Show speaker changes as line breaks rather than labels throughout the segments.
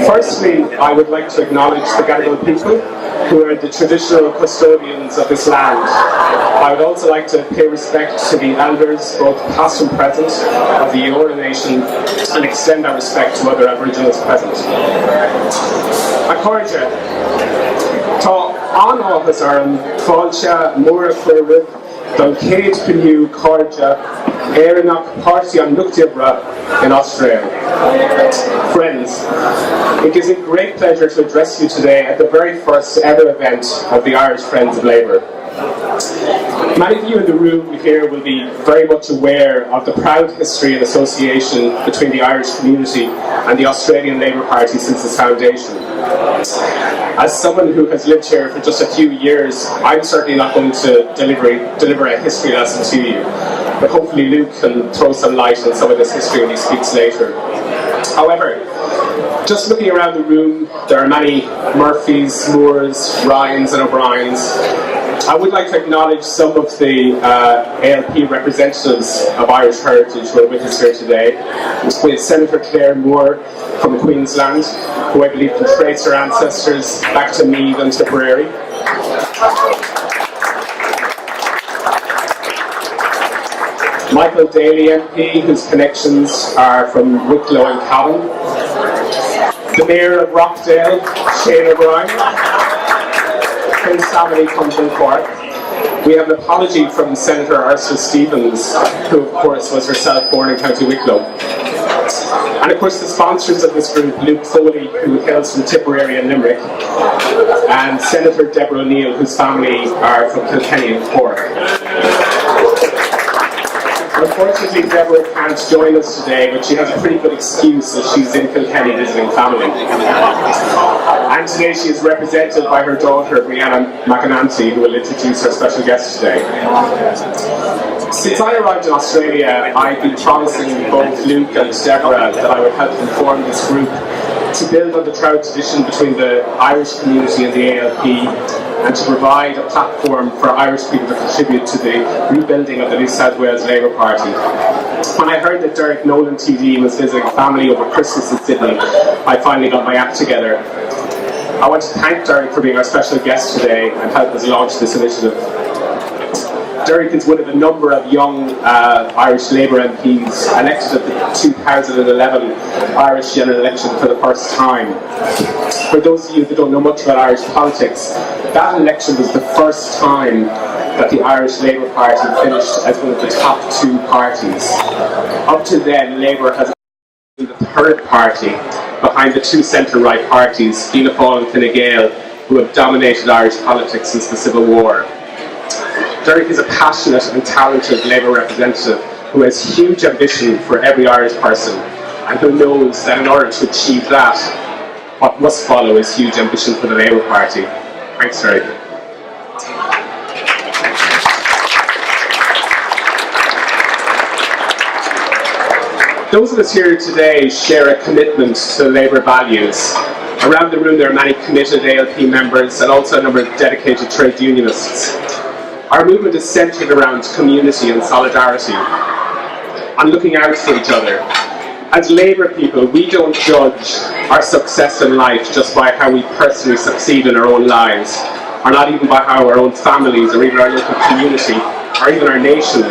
Firstly, I would like to acknowledge the Gadigal people, who are the traditional custodians of this land. I would also like to pay respect to the elders, both past and present, of the Eora Nation, and extend our respect to other Aboriginals present. Accordia, tá an áthas arm, fáilte mór a chuirib, don céad piniu Cordia, Éireannach Páirtí an Nuachtaibhre in Australia. Friends, it gives me great pleasure to address you today at the very first ever event of the Irish Friends of Labour. Many of you in the room here will be very much aware of the proud history and association between the Irish community and the Australian Labour Party since its foundation. As someone who has lived here for just a few years, I'm certainly not going to deliver a history lesson to you, but hopefully Luke can throw some light on some of this history when he speaks later. However, just looking around the room, there are many Murphys, Moores, Ryans and O'Briens. I would like to acknowledge some of the ALP representatives of Irish heritage who are with us here today, with Senator Claire Moore from Queensland, who I believe can trace her ancestors back to Meath and Tipperary. Michael Daly MP, whose connections are from Wicklow and Cavan. The Mayor of Rockdale, Shane O'Brien. Prince Sammy comes from Cork. We have an apology from Senator Ursula Stevens, who of course was herself born in County Wicklow. And of course the sponsors of this group, Luke Foley, who hails from Tipperary and Limerick, and Senator Deborah O'Neill, whose family are from Kilkenny and Cork. Unfortunately, Deborah can't join us today, but she has a pretty good excuse as she's in Kilkenny visiting family. And today she is represented by her daughter, Brianna McAnanty, who will introduce our special guest today. Since I arrived in Australia, I've been promising both Luke and Deborah that I would help them form this group to build on the proud tradition between the Irish community and the ALP, and to provide a platform for Irish people to contribute to the rebuilding of the New South Wales Labour Party. When I heard that Derek Nolan TD was visiting family over Christmas in Sydney, I finally got my act together. I want to thank Derek for being our special guest today and help us launch this initiative. Derek is one of a number of young Irish Labour MPs elected at the 2011 Irish general election for the first time. For those of you that don't know much about Irish politics, that election was the first time that the Irish Labour Party finished as one of the top two parties. Up to then, Labour has been the third party behind the two centre-right parties, Fianna Fáil and Fine Gael, who have dominated Irish politics since the Civil War. Derek is a passionate and talented Labour representative who has huge ambition for every Irish person, and who knows that in order to achieve that, what must follow is huge ambition for the Labour Party. Thanks, Derek. Those of us here today share a commitment to Labour values. Around the room there are many committed ALP members and also a number of dedicated trade unionists. Our movement is centred around community and solidarity, and looking out for each other. As Labour people, we don't judge our success in life just by how we personally succeed in our own lives, or not even by how our own families, or even our local community, or even our nation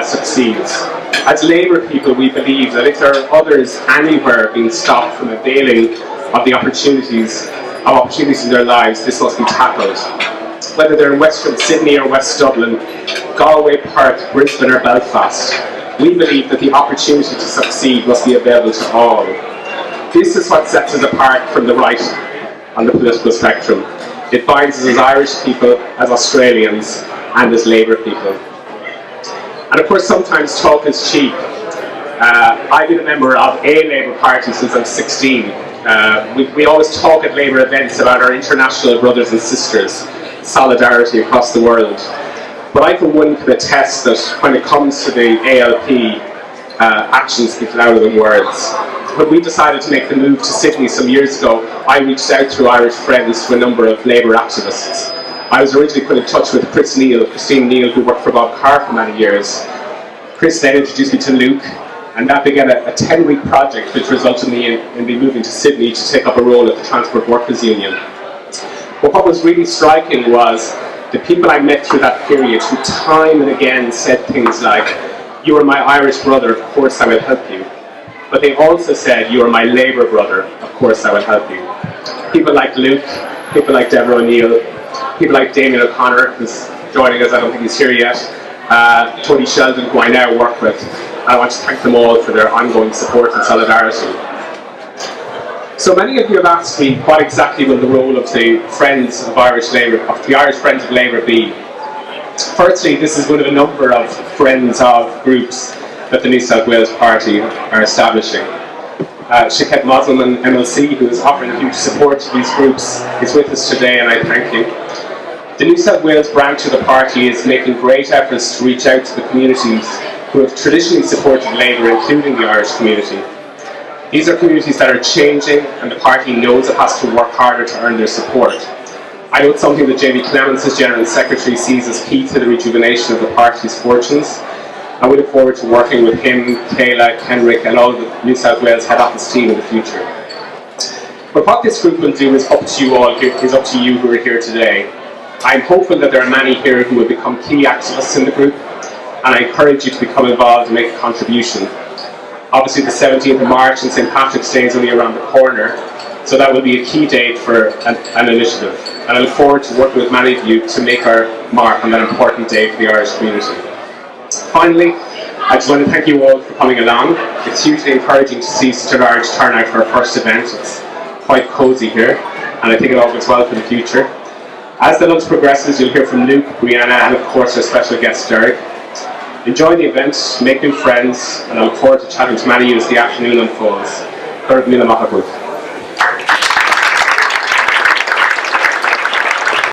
succeeds. As Labour people, we believe that if there are others anywhere being stopped from availing of the opportunities in their lives, this must be tackled. Whether they're in Western Sydney or West Dublin, Galway, Perth, Brisbane or Belfast, we believe that the opportunity to succeed must be available to all. This is what sets us apart from the right on the political spectrum. It binds us as Irish people, as Australians, and as Labour people. And of course, sometimes talk is cheap. I've been a member of a Labour Party since I'm 16. We always talk at Labour events about our international brothers and sisters, solidarity across the world. But I for one can attest that when it comes to the ALP, actions speak louder than words. When we decided to make the move to Sydney some years ago, I reached out through Irish Friends to a number of Labour activists. I was originally put in touch with Christine Neal, who worked for Bob Carr for many years. Chris then introduced me to Luke, And that began a 10-week project which resulted in me moving to Sydney to take up a role at the Transport Workers Union. But what was really striking was the people I met through that period who time and again said things like, "You are my Irish brother, of course I will help you." But they also said, "You are my Labour brother, of course I will help you." People like Luke, people like Deborah O'Neill, people like Damien O'Connor, who's joining us, I don't think he's here yet, Tony Sheldon, who I now work with. I want to thank them all for their ongoing support and solidarity. So many of you have asked me what exactly will the role of the Friends of Irish Labour, of the Irish Friends of Labour be? Firstly, this is one of a number of friends of groups that the New South Wales Party are establishing. Shaket Moslem and MLC, who is offering huge support to these groups, is with us today, and I thank you. The New South Wales branch of the party is making great efforts to reach out to the communities who have traditionally supported Labour, including the Irish community. These are communities that are changing, and the party knows it has to work harder to earn their support. I know it's something that JB Clements, as General Secretary, sees as key to the rejuvenation of the party's fortunes, and we look forward to working with him, Kayla, Kenrick, and all of the New South Wales head office team in the future. But what this group will do is up to you all, is up to you who are here today. I'm hopeful that there are many here who will become key activists in the group, and I encourage you to become involved and make a contribution. Obviously the 17th of March and St. Patrick's Day is only around the corner, so that will be a key date for an initiative. And I look forward to working with many of you to make our mark on that important day for the Irish community. Finally, I just want to thank you all for coming along. It's hugely encouraging to see such a large turnout for our first event. It's quite cosy here, and I think it all goes well for the future. As the lunch progresses, you'll hear from Luke, Brianna, and of course our special guest Derek. Enjoy the event, make new friends, and I look forward to chatting to many of you as the afternoon unfolds. Mila Mahabut.